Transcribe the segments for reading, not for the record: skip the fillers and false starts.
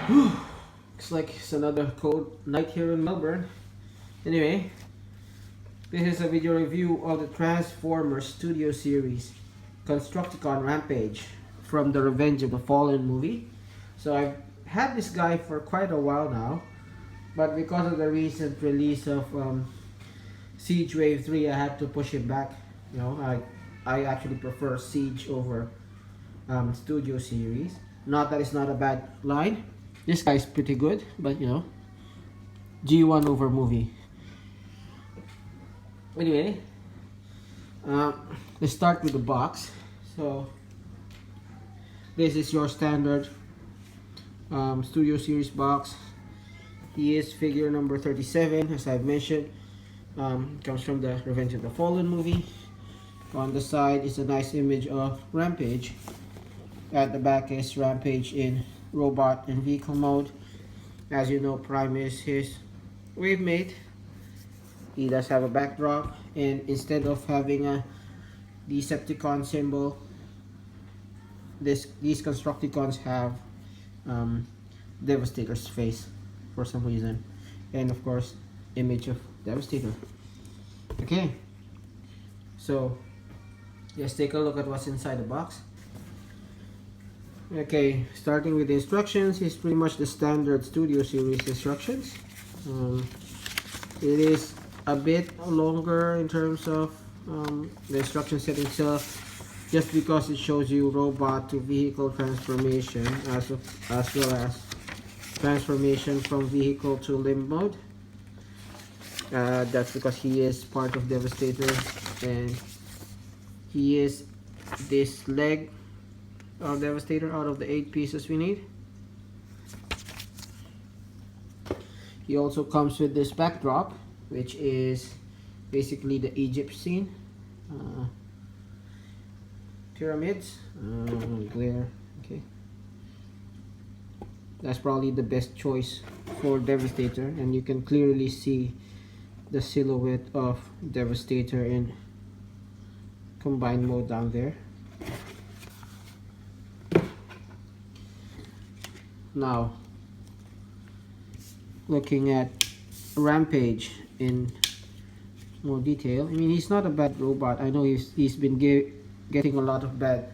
Looks like it's another cold night here in Melbourne. Anyway, this is a video review of the Transformers Studio Series Constructicon Rampage from the Revenge of the Fallen movie. So I've had this guy for quite a while now, but because of the recent release of Siege Wave 3, I had to push it back. You know, I actually prefer Siege over Studio Series. Not that it's not a bad line. This guy's pretty good, but you know, G1 over movie. Anyway, let's start with the box. So this is your standard Studio Series box. He is figure number 37, as I've mentioned. Comes from the Revenge of the Fallen movie. On the side is a nice image of Rampage. At the back is Rampage in robot and vehicle mode. As you know, Prime is his wave mate. He does have a backdrop, and instead of having a Decepticon symbol, these Constructicons have Devastator's face for some reason, and of course image of Devastator. Okay, so let's take a look at what's inside the box. Okay, starting with the instructions, is pretty much the standard Studio Series instructions. It is a bit longer in terms of the instruction set itself, just because it shows you robot to vehicle transformation, as well as transformation from vehicle to limb mode. That's because he is part of Devastator, and he is this leg of Devastator out of the 8 pieces we need. He also comes with this backdrop, which is basically the Egypt scene. Pyramids, glare. Okay, that's probably the best choice for Devastator, and you can clearly see the silhouette of Devastator in combined mode down there. Now, looking at Rampage in more detail, I mean, he's not a bad robot. I know he's been getting a lot of bad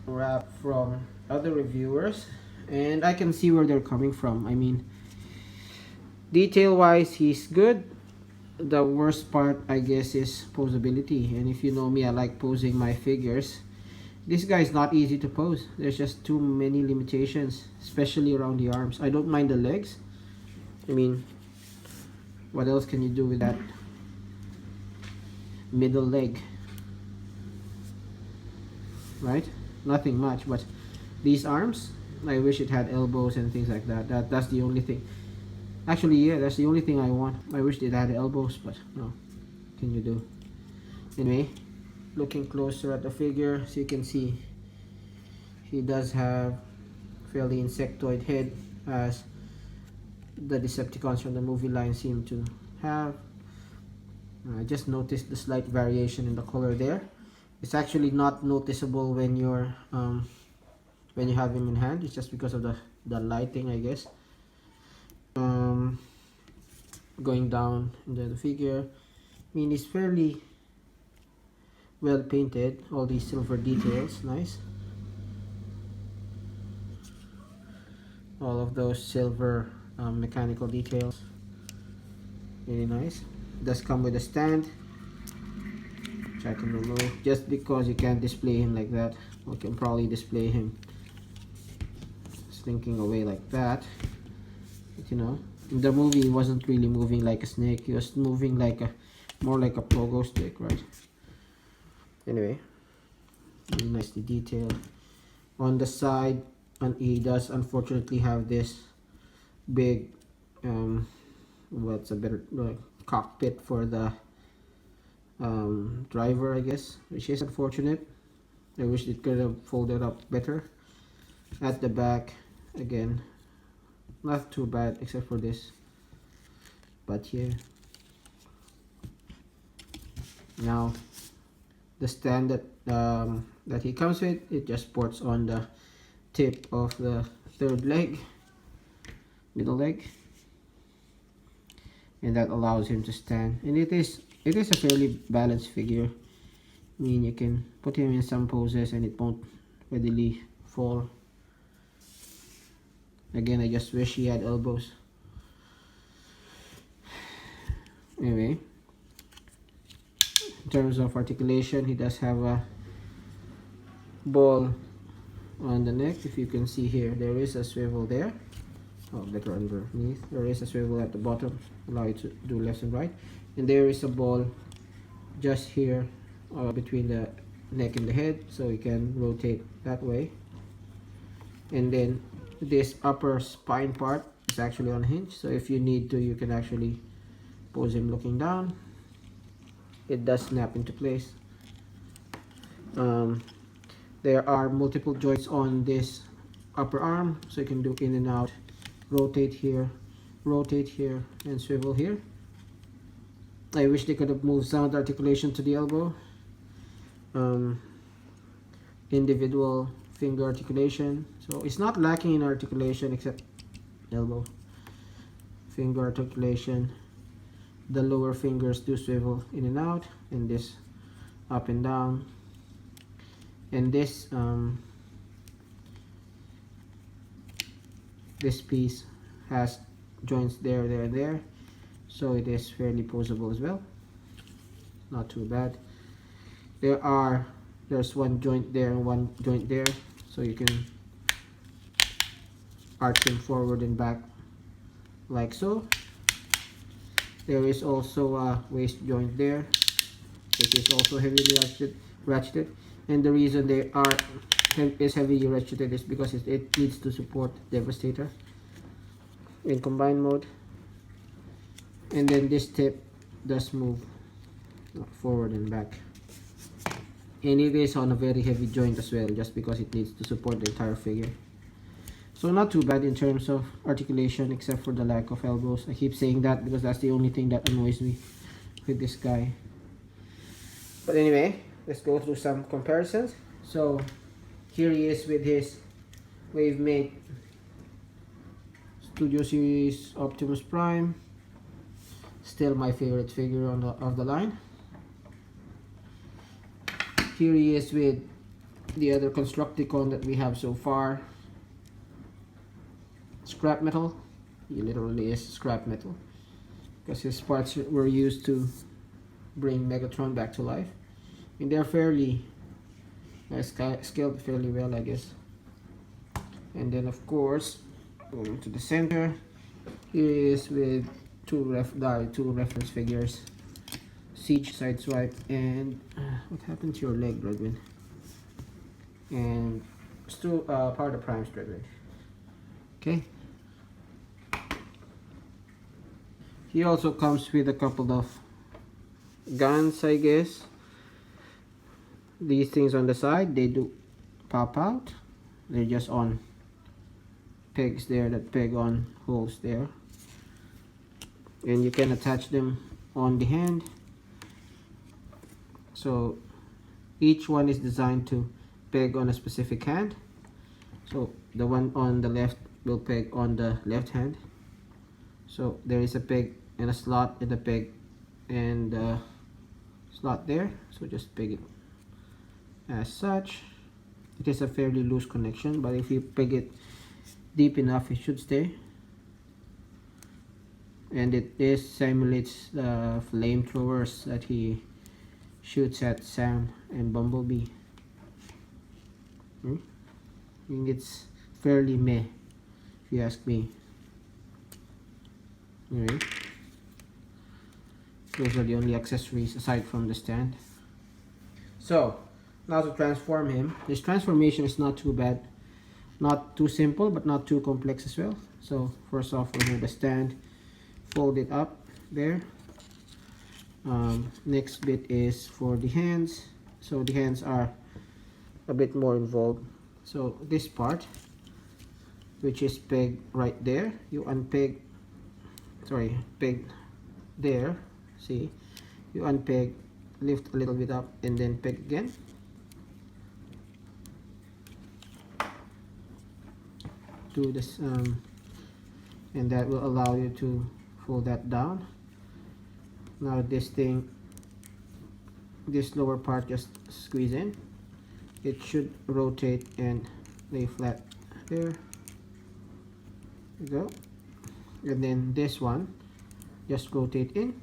rap from other reviewers, and I can see where they're coming from. I mean, detail wise, he's good. The worst part, I guess, is posability, and if you know me, I like posing my figures. This guy is not easy to pose. There's just too many limitations, especially around the arms. I don't mind the legs. I mean, what else can you do with that middle leg? Right? Nothing much, but these arms, I wish it had elbows and things like that. That's the only thing. Actually, yeah, that's the only thing I want. I wish it had elbows, but no. What can you do? Anyway, looking closer at the figure, so you can see he does have fairly insectoid head, as the Decepticons from the movie line seem to have. I just noticed the slight variation in the color there. It's actually not noticeable when you're when you have him in hand. It's just because of the lighting, I guess. Going down into the figure, I mean, it's fairly well painted. All these silver details, nice. All of those silver mechanical details, really nice. Does come with a stand, which I can remove, just because you can't display him like that. We can probably display him slinking away like that, but you know, in the movie he wasn't really moving like a snake. He was moving like more like a pogo stick, right? Anyway, really nicely detailed. On the side, and he does unfortunately have this big what's a better cockpit for the driver, I guess, which is unfortunate. I wish it could have folded up better. At the back, again, not too bad except for this, but yeah. Now, the stand that he comes with, it just ports on the tip of the third leg, middle leg, and that allows him to stand. And it is a fairly balanced figure. I mean, you can put him in some poses and it won't readily fall. Again, I just wish he had elbows. Anyway, in terms of articulation, he does have a ball on the neck. If you can see here, there is a swivel there. Oh, better underneath. There is a swivel at the bottom, allow you to do left and right. And there is a ball just here between the neck and the head, so you can rotate that way. And then this upper spine part is actually unhinged, so if you need to, you can actually pose him looking down. It does snap into place. There are multiple joints on this upper arm, so you can do in and out, rotate here, and swivel here. I wish they could have moved sound articulation to the elbow. Individual finger articulation, so it's not lacking in articulation except elbow. Finger articulation, the lower fingers do swivel in and out, and this up and down, and this this piece has joints there, and there, so it is fairly posable as well. Not too bad. There's one joint there and one joint there, so you can arch them forward and back like so. There is also a waist joint there, which is also heavily ratcheted, and the reason they is heavily ratcheted is because it needs to support Devastator in combined mode. And then this tip does move forward and back, and it is on a very heavy joint as well, just because it needs to support the entire figure. So not too bad in terms of articulation, except for the lack of elbows. I keep saying that because that's the only thing that annoys me with this guy. But anyway, let's go through some comparisons. So here he is with his Wavemate Studio Series Optimus Prime. Still my favorite figure of the line. Here he is with the other Constructicon that we have so far. Scrap metal. He literally is scrap metal, because his parts were used to bring Megatron back to life. And they're fairly scaled fairly well, I guess. And then of course, going to the center, here he is with two reference figures, Siege Sideswipe, and what happened to your leg, Redwin? And still part of Prime's Redwin. Okay. He also comes with a couple of guns, I guess. These things on the side, they do pop out. They're just on pegs there that peg on holes there, and you can attach them on the hand. So each one is designed to peg on a specific hand. So the one on the left will peg on the left hand. So there is a peg and a slot in the peg and slot there, so just peg it as such. It is a fairly loose connection, but if you peg it deep enough, it should stay. And it simulates the flamethrowers that he shoots at Sam and Bumblebee. I think it's fairly meh, if you ask me. Anyway, those are the only accessories aside from the stand. So now to transform him. This transformation is not too bad, not too simple, but not too complex as well. So first off, remove the stand, fold it up there. Next bit is for the hands. So the hands are a bit more involved. So this part, which is pegged right there, you unpeg, peg there, see, you unpeg, lift a little bit up, and then peg again. do this, and that will allow you to fold that down. Now this thing, this lower part, just squeeze in. It should rotate and lay flat there. There you go. And then this one, just rotate in,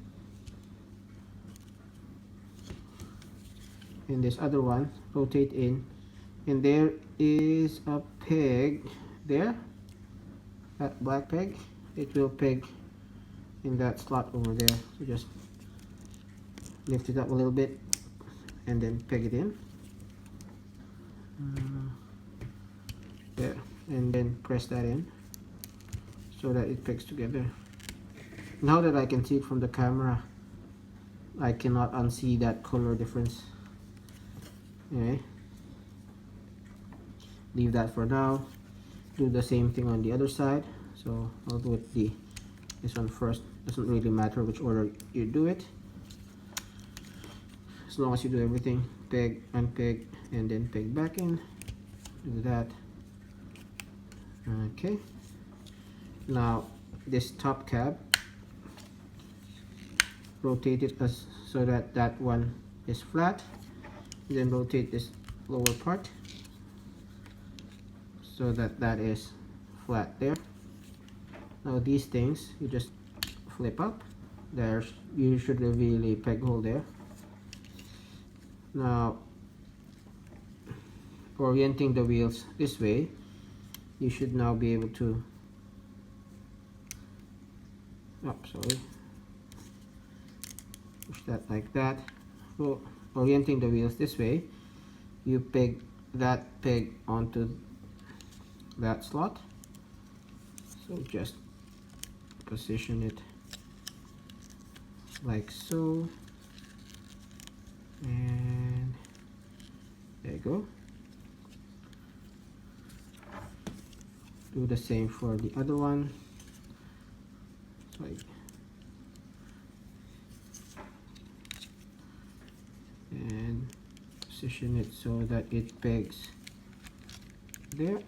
and this other one, rotate in, and there is a peg there, that black peg. It will peg in that slot over there, so just lift it up a little bit and then peg it in there, and then press that in so that it pegs together. Now that I can see it from the camera, I cannot unsee that color difference. Okay, leave that for now. Do the same thing on the other side. So I'll do it this one first. Doesn't really matter which order you do it, as long as you do everything. Peg, unpeg, and then peg back in. Do that. Okay, now this top cab, rotate it as so that that one is flat, then rotate this lower part so that that is flat there. Now these things, you just flip up. There's, you should reveal a peg hole there. Now orienting the wheels this way, you should now be able to, sorry, push that like that. So orienting the wheels this way, you peg that peg onto that slot. So just position it like so, and there you go. Do the same for the other one. Like, and position it so that it pegs there.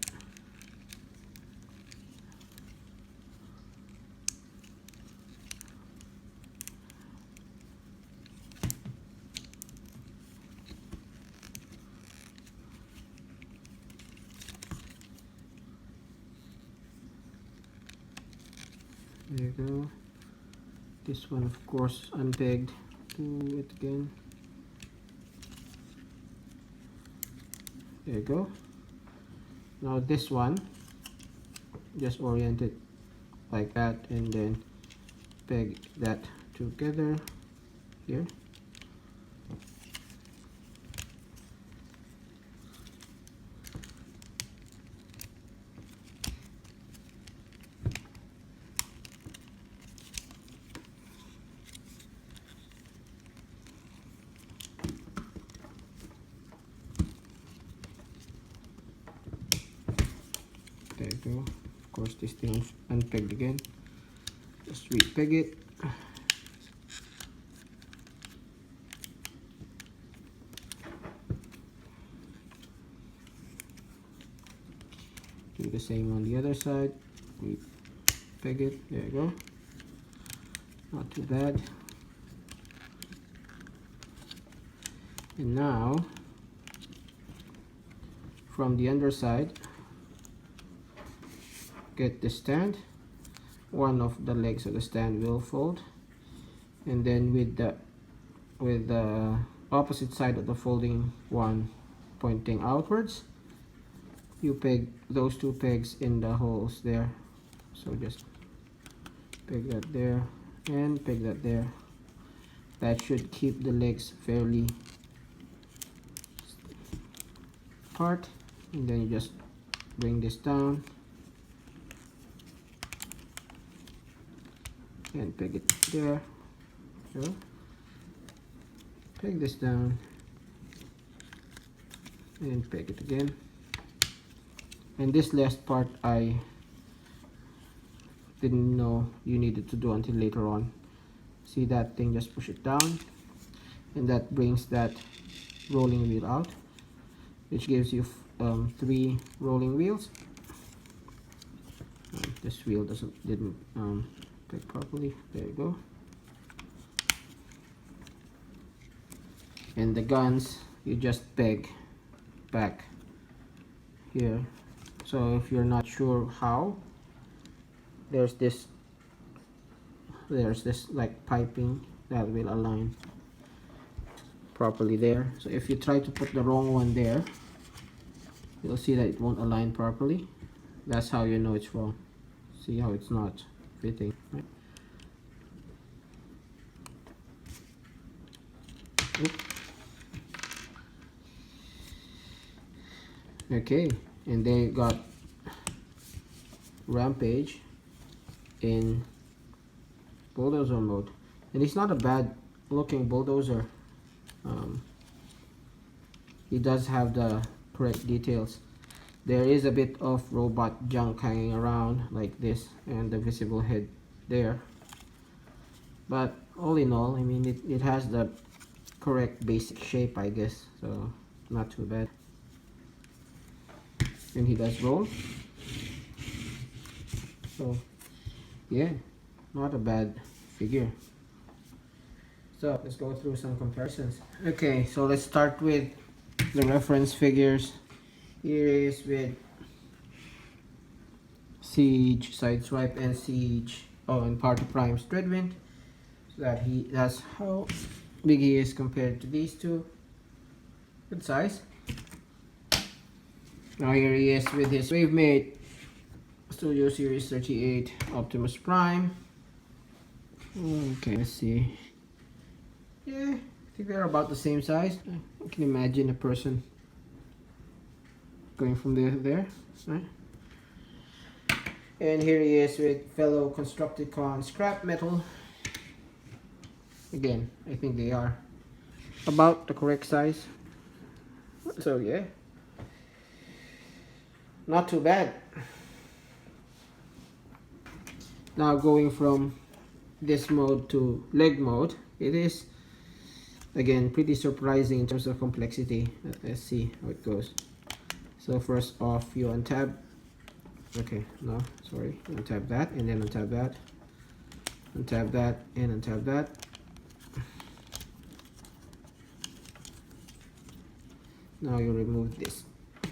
There you go. This one, of course, unpegged. Do it again. There you go. Now this one, just orient it like that, and then peg that together here. There you go. Of course, this thing unpegged again. Just re-peg it. Do the same on the other side. Re-peg it. There you go. Not too bad. And now, from the underside, get the stand. One of the legs of the stand will fold, and then with the opposite side of the folding one pointing outwards, you peg those two pegs in the holes there. So just peg that there and peg that there. That should keep the legs fairly apart, and then you just bring this down and peg it there. So peg this down and peg it again. And this last part I didn't know you needed to do until later on. See that thing, just push it down, and that brings that rolling wheel out, which gives you 3 rolling wheels. this wheel didn't peg properly. There you go. And the guns, you just peg back here. So if you're not sure how, there's this like piping that will align properly there. So if you try to put the wrong one there, you'll see that it won't align properly. That's how you know it's wrong. See how it's not fitting, right? Okay, and then you got Rampage in bulldozer mode, and it's not a bad looking bulldozer. He does have the correct details. There is a bit of robot junk hanging around like this and the visible head there, but all in all, I mean, it has the correct basic shape, I guess, so not too bad. And he does roll, so yeah, not a bad figure. So let's go through some comparisons. Okay, so let's start with the reference figures. Here is with Siege Sideswipe and Siege, and Party Prime's Dreadwind, so that's how big he is compared to these two. Good size. Now here he is with his Wavemate Studio Series 38 Optimus Prime. Okay, let's see. Yeah, I think they're about the same size. I can imagine a person going from there to there, right? And here he is with fellow Constructicon Scrap Metal. Again, I think they are about the correct size. So yeah, not too bad. Now going from this mode to leg mode, it is again pretty surprising in terms of complexity. Let's see how it goes. So first off, you untab. Okay, no, sorry. Untab that, and then untab that, untab that, and untab that. Now you remove this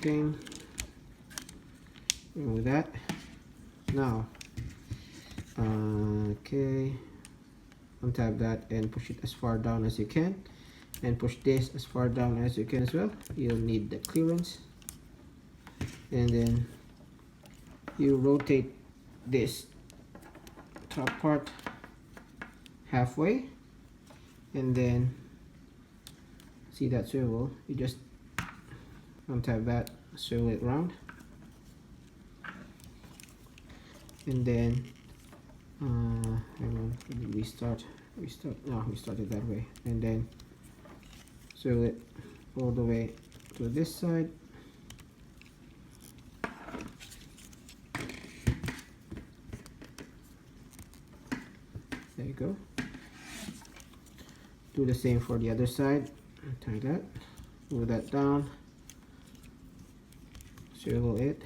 thing. Remove that. Now, okay, untab that and push it as far down as you can, and push this as far down as you can as well. You'll need the clearance, and then you rotate this top part halfway, and then see that swivel, you just untab that, swivel it around, and then hang on, we started that way, and then swivel it all the way to this side. There you go. Do the same for the other side. Tie that, move that down, swivel it,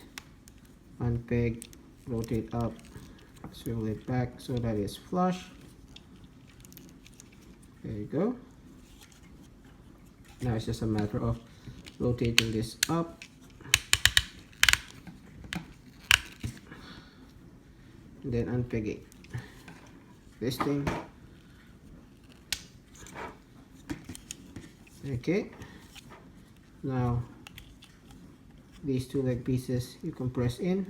unpeg, rotate up, swivel it back so that it's flush. There you go. Now it's just a matter of rotating this up and then unpegging this thing. Okay, now these two leg pieces you compress in.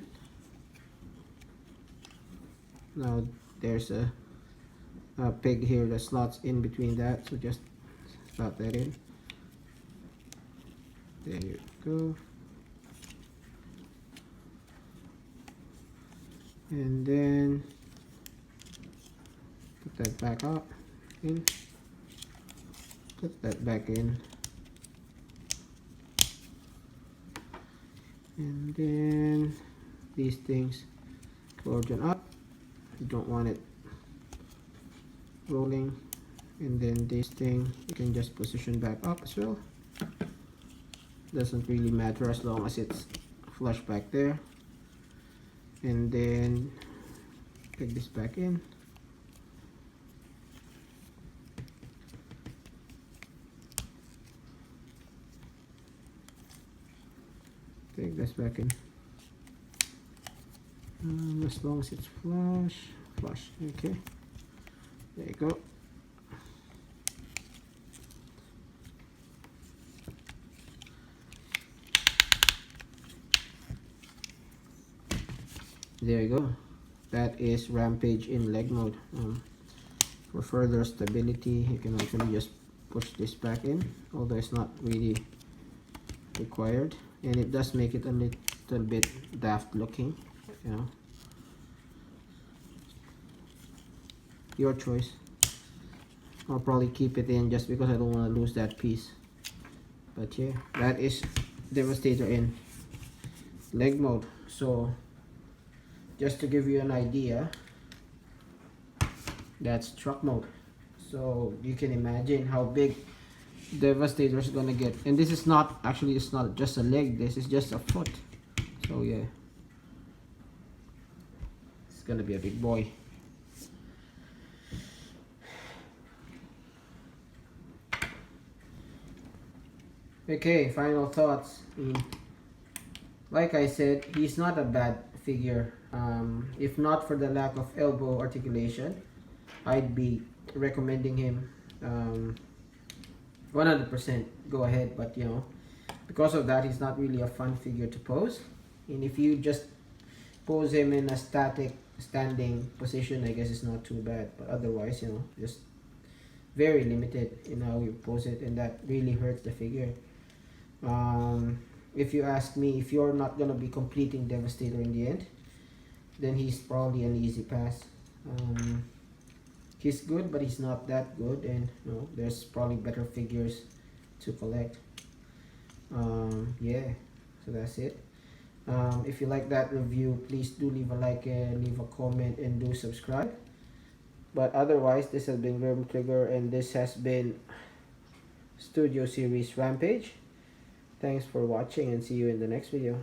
Now there's a peg here that slots in between that, so just slot that in. There you go. And then put that back up in. Put that back in. And then these things coordinate up. You don't want it rolling. And then this thing you can just position back up as well. Doesn't really matter as long as it's flush back there. And then Take this back in. Take this back in. As long as it's flush. Okay, there you go. There you go. That is Rampage in leg mode. For further stability, you can actually just push this back in, although it's not really required, and it does make it a little bit daft looking, you know. Your choice. I'll probably keep it in just because I don't want to lose that piece. But yeah, that is Devastator in leg mode. So just to give you an idea, that's truck mode. So you can imagine how big Devastator is gonna get. And this is not actually, it's not just a leg, this is just a foot. So yeah, it's gonna be a big boy. Okay, final thoughts. Like I said, he's not a bad figure. If not for the lack of elbow articulation, I'd be recommending him 100% go ahead. But you know, because of that, he's not really a fun figure to pose. And if you just pose him in a static standing position, I guess it's not too bad. But otherwise, you know, just very limited in how you pose it, and that really hurts the figure. If you ask me, if you're not gonna be completing Devastator in the end, then he's probably an easy pass. He's good, but he's not that good, and you know, there's probably better figures to collect. Yeah, so that's it. If you like that review, please do leave a like and leave a comment and do subscribe. But otherwise, this has been Grim Trigger, and this has been Studio Series Rampage. Thanks for watching, and see you in the next video.